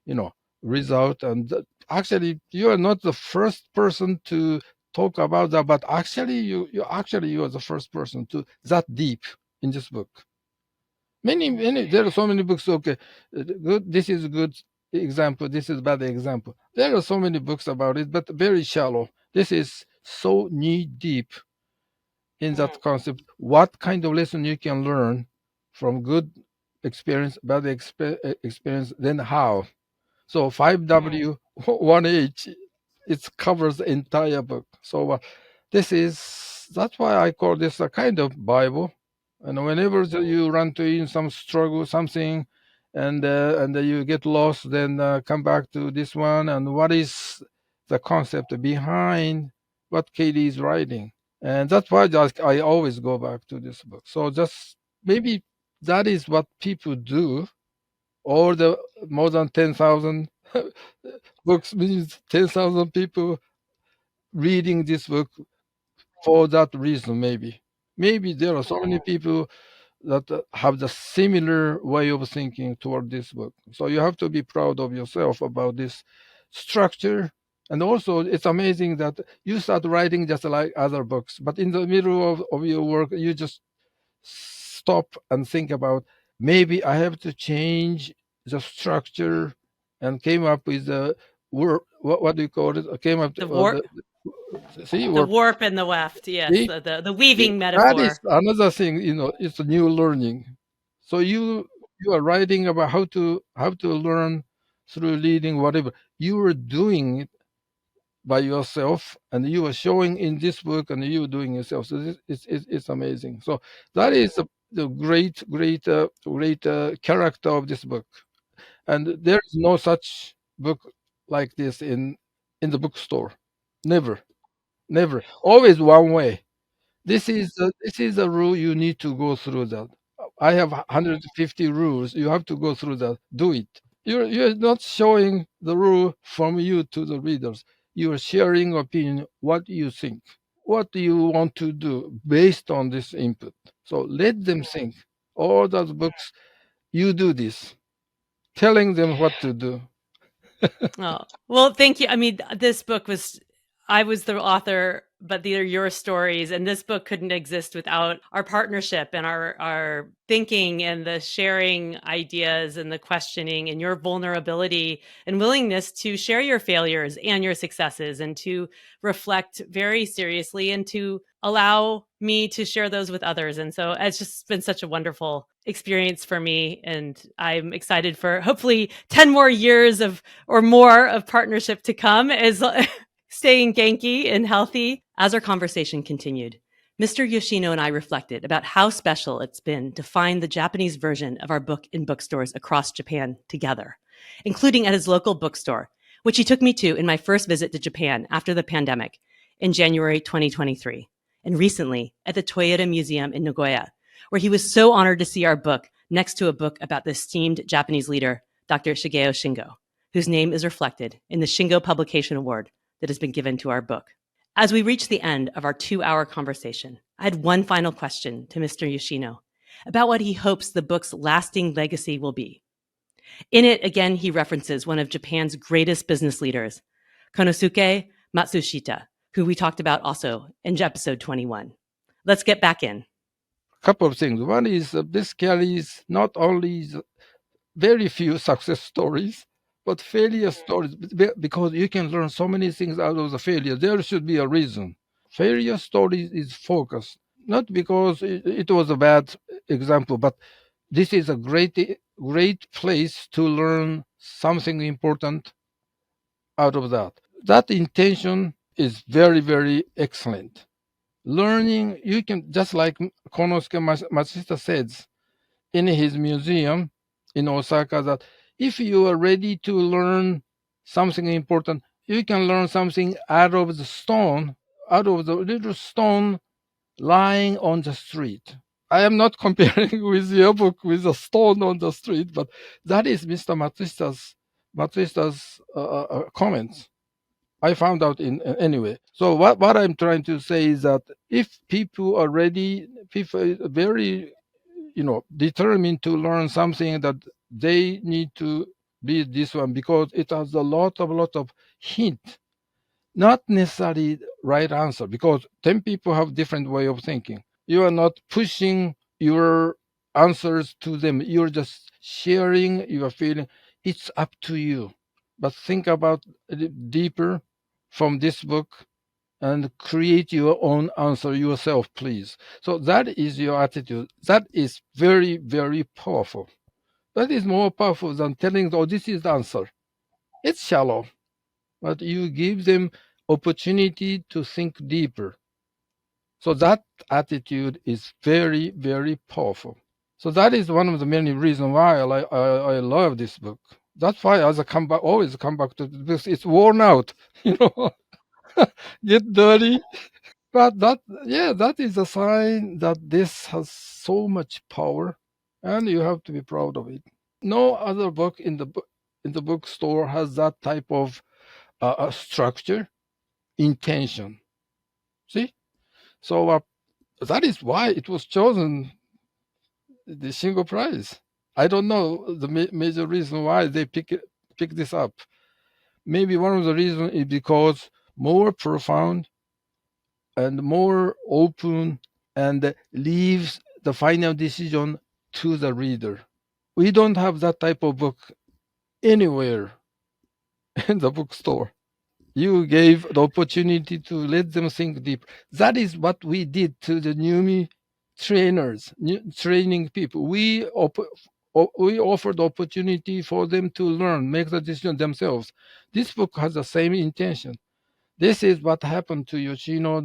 you know, result. And actually, you are not the first person to talk about that, but actually, you are the first person to that deep in this book. Many there are so many books. Okay, good. This is a good example. This is bad example. There are so many books about it, but very shallow. This is so knee deep in Mm, that concept. What kind of lesson you can learn from good experience, bad experience, then how? So mm. 5W 1H, it covers the entire book. So this is that's why I call this a kind of Bible. And whenever you run to in some struggle, something, and you get lost, then come back to this one. And what is the concept behind what Katie is writing? And that's why I always go back to this book. So just maybe that is what people do. Or the more than 10,000 books means 10,000 people reading this book for that reason. Maybe there are so many people that have the similar way of thinking toward this book. So you have to be proud of yourself about this structure. And also, it's amazing that you start writing just like other books, but in the middle of your work, you just stop and think about maybe I have to change the structure, and came up with the word. What do you call it? Came up to, The warp, see, the word. warp and the weft. Yes, See, the see, weaving that is metaphor. another thing. It's a new learning. So you are writing about how to learn through reading whatever you are doing it by yourself, and you are showing in this book, and you are doing yourself. So it's amazing. So that is the great character of this book. And there is no such book like this in the bookstore. Never, never. Always one way. This is a rule you need to go through that. I have 150 rules. You have to go through that. Do it. You're not showing the rule from you to the readers. You are sharing opinion. What do you think? What do you want to do based on this input? So let them think. All those books, you do this, telling them what to do. Oh, well, thank you. I mean, this book was, I was the author, but these are your stories. And this book couldn't exist without our partnership and our thinking and the sharing ideas and the questioning and your vulnerability and willingness to share your failures and your successes and to reflect very seriously and to allow me to share those with others. And so it's just been such a wonderful experience for me. And I'm excited for hopefully 10 more years of or more of partnership to come as staying Genki and healthy. As our conversation continued, Mr. Yoshino and I reflected about how special it's been to find the Japanese version of our book in bookstores across Japan together, including at his local bookstore, which he took me to in my first visit to Japan after the pandemic in January 2023, and recently at the Toyota Museum in Nagoya, where he was so honored to see our book next to a book about the esteemed Japanese leader, Dr. Shigeo Shingo, whose name is reflected in the Shingo Publication Award that has been given to our book. As we reach the end of our 2-hour conversation, I had one final question to Mr. Yoshino about what he hopes the book's lasting legacy will be. In it, again, he references one of Japan's greatest business leaders, Konosuke Matsushita, who we talked about also in episode 21. Let's get back in. Couple of things. One is this carries not only very few success stories, but failure stories, because you can learn so many things out of the failure. There should be a reason. Failure stories is focused, not because it was a bad example, but this is a great place to learn something important out of that. That intention is very excellent. Learning, you can, just like Konosuke Matsushita says in his museum in Osaka, that if you are ready to learn something important, you can learn something out of the stone, out of the little stone lying on the street. I am not comparing with your book with a stone on the street, but that is Mr. Matsushita's Matsushita's comments. I found out in anyway. So what I'm trying to say is that if people are ready, people are very determined to learn something, that they need to be this one because it has a lot of hint, not necessarily right answer, because 10 people have different way of thinking. You are not pushing your answers to them, you're just sharing your feeling. It's up to you, but think about it deeper from this book and create your own answer yourself, please. So that is your attitude. That is very, very powerful. That is more powerful than telling, oh, this is the answer. It's shallow, but you give them opportunity to think deeper. So that attitude is very, very powerful. So that is one of the many reasons why I love this book. That's why as I come back, always come back to this. It's worn out, you know, get dirty. But yeah, that is a sign that this has so much power, and you have to be proud of it. No other book in the bookstore has that type of structure, intention. See, so that is why it was chosen the single prize. I don't know the major reason why they pick this up. Maybe one of the reasons is because more profound and more open and leaves the final decision to the reader. We don't have that type of book anywhere in the bookstore. You gave the opportunity to let them think deep. That is what we did to the newbie trainers, training people. We offered the opportunity for them to learn, make the decision themselves. This book has the same intention. This is what happened to Yoshino,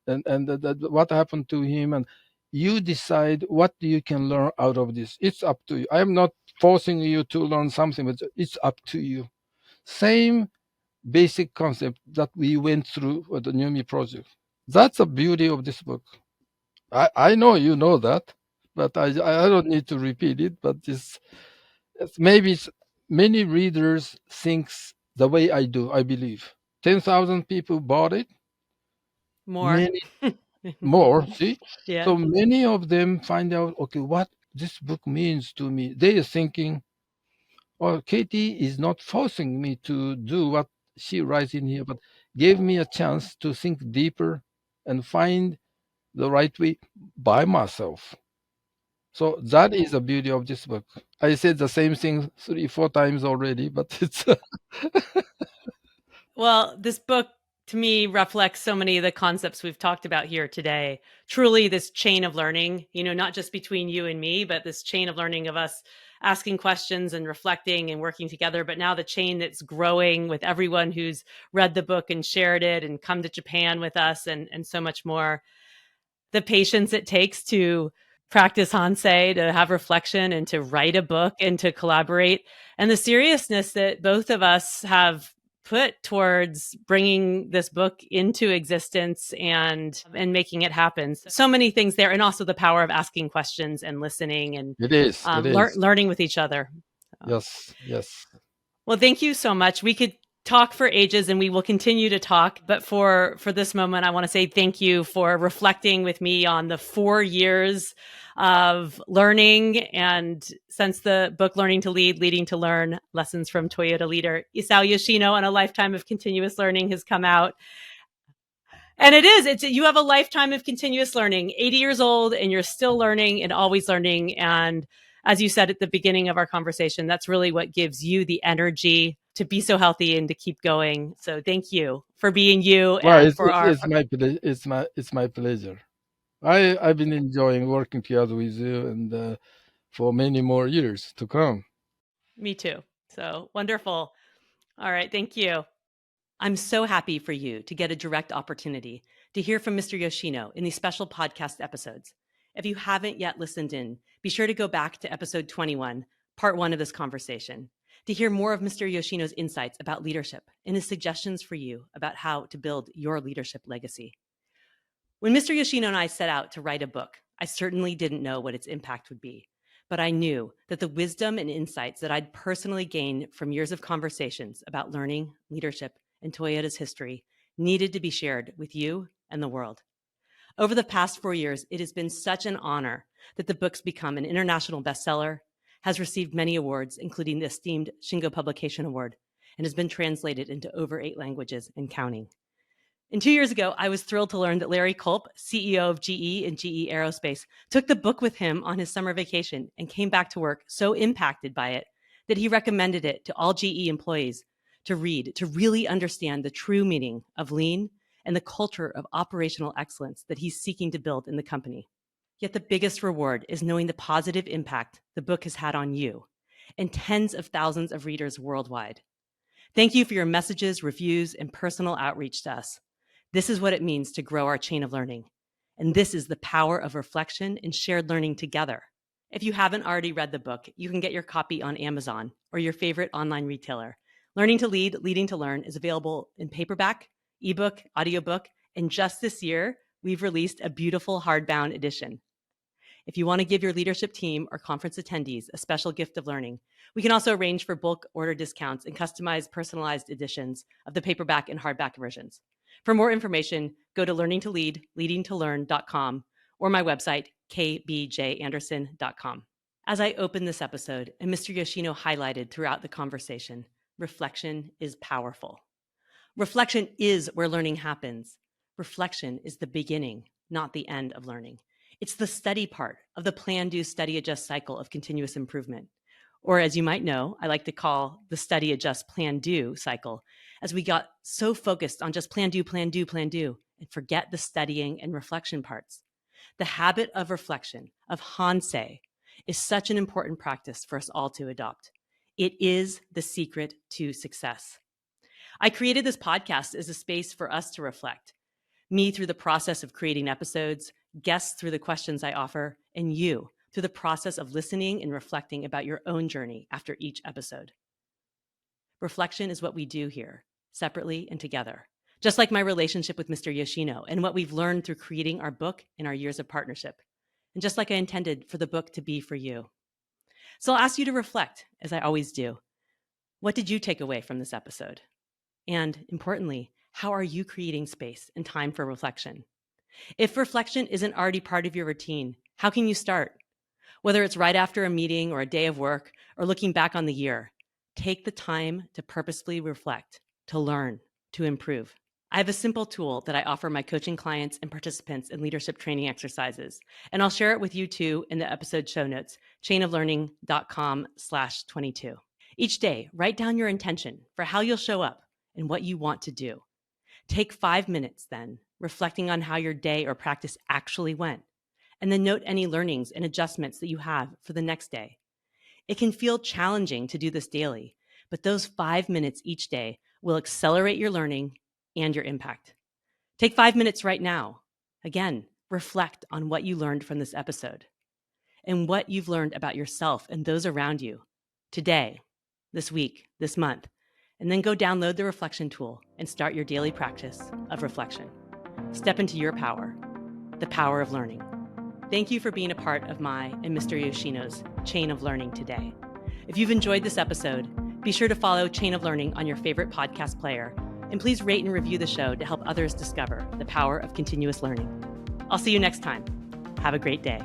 what happened to him, and you decide what you can learn out of this. It's up to you. I am not forcing you to learn something, but it's up to you. Same basic concept that we went through with the Numi project. That's the beauty of this book. I know you know that, but I don't need to repeat it. But maybe many readers thinks the way I do. I believe 10,000 people bought it. More. Many more. See, Yeah. so many of them find out. Okay, what this book means to me. They are thinking, "Oh, Katie is not forcing me to do what she writes in here, but gave me a chance to think deeper and find the right way by myself." So that is the beauty of this book. I said the same thing 3, 4 times already, but it's Well, this book to me reflects so many of the concepts we've talked about here today. Truly, this chain of learning, not just between you and me, but this chain of learning of us asking questions and reflecting and working together. But now the chain that's growing with everyone who's read the book and shared it and come to Japan with us and so much more. The patience it takes to practice hansei, to have reflection and to write a book and to collaborate, and the seriousness that both of us have put towards bringing this book into existence and making it happen. So many things there, and also the power of asking questions and listening and it is. It is. learning with each other. Yes. Yes. Well, thank you so much. We could talk for ages and we will continue to talk, but for this moment I want to say thank you for reflecting with me on the 4 years of learning, and since the book Learning to Lead, Leading to Learn, Lessons from Toyota Leader Isao Yoshino on a Lifetime of Continuous Learning has come out. And it's you have a lifetime of continuous learning, 80 years old, and you're still learning and always learning. And as you said at the beginning of our conversation, that's really what gives you the energy to be so healthy and to keep going. So thank you for being you Well, and for our it's my it's my pleasure. I've been enjoying working together with you and for many more years to come. me too. So wonderful. All right. Thank you. I'm so happy for you to get a direct opportunity to hear from Mr. Yoshino in these special podcast episodes. If you haven't yet listened in, be sure to go back to episode 21, part 1 of this conversation, to hear more of Mr. Yoshino's insights about leadership and his suggestions for you about how to build your leadership legacy. When Mr. Yoshino and I set out to write a book, I certainly didn't know what its impact would be. but I knew that the wisdom and insights that I'd personally gained from years of conversations about learning, leadership, and Toyota's history needed to be shared with you and the world. Over the past 4 years, it has been such an honor that the book's become an international bestseller, has received many awards, including the esteemed Shingo Publication Award, and has been translated into over 8 languages and counting. And 2 years ago, I was thrilled to learn that Larry Culp, CEO of GE and GE Aerospace, took the book with him on his summer vacation and came back to work so impacted by it that he recommended it to all GE employees to read to really understand the true meaning of lean and the culture of operational excellence that he's seeking to build in the company. Yet the biggest reward is knowing the positive impact the book has had on you and tens of thousands of readers worldwide. Thank you for your messages, reviews, and personal outreach to us. This is what it means to grow our chain of learning. And this is the power of reflection and shared learning together. If you haven't already read the book, you can get your copy on Amazon or your favorite online retailer. Learning to Lead, Leading to Learn is available in paperback, ebook, audiobook, and just this year, we've released a beautiful hardbound edition. If you want to give your leadership team or conference attendees a special gift of learning, we can also arrange for bulk order discounts and customized personalized editions of the paperback and hardback versions. For more information, go to learningtolead.leadingtolearn.com or my website, kbjanderson.com. As I open this episode, and Mr. Yoshino highlighted throughout the conversation, reflection is powerful. Reflection is where learning happens. Reflection is the beginning, not the end of learning. It's the study part of the plan, do, study, adjust cycle of continuous improvement. Or as you might know, I like to call the study, adjust, plan, do cycle, as we got so focused on just plan, do, plan, do, plan, do, and forget the studying and reflection parts. The habit of reflection, of hansei, is such an important practice for us all to adopt. It is the secret to success. I created this podcast as a space for us to reflect. Me through the process of creating episodes, guests through the questions I offer, and you through the process of listening and reflecting about your own journey after each episode. Reflection is what we do here, separately and together, just like my relationship with Mr. Yoshino and what we've learned through creating our book and our years of partnership, and just like I intended for the book to be for you. So I'll ask you to reflect, as I always do. What did you take away from this episode? And importantly, how are you creating space and time for reflection? If reflection isn't already part of your routine, how can you start? Whether it's right after a meeting or a day of work or looking back on the year, take the time to purposefully reflect, to learn, to improve. I have a simple tool that I offer my coaching clients and participants in leadership training exercises, and I'll share it with you too in the episode show notes, chainoflearning.com/22. Each day, write down your intention for how you'll show up and what you want to do. Take 5 minutes then, reflecting on how your day or practice actually went, and then note any learnings and adjustments that you have for the next day. It can feel challenging to do this daily, but those 5 minutes each day will accelerate your learning and your impact. Take 5 minutes right now. Again, reflect on what you learned from this episode and what you've learned about yourself and those around you today, this week, this month, and then go download the reflection tool and start your daily practice of reflection. Step into your power, the power of learning. Thank you for being a part of my and Mr. Yoshino's Chain of Learning today. If you've enjoyed this episode, be sure to follow Chain of Learning on your favorite podcast player, and please rate and review the show to help others discover the power of continuous learning. I'll see you next time. Have a great day.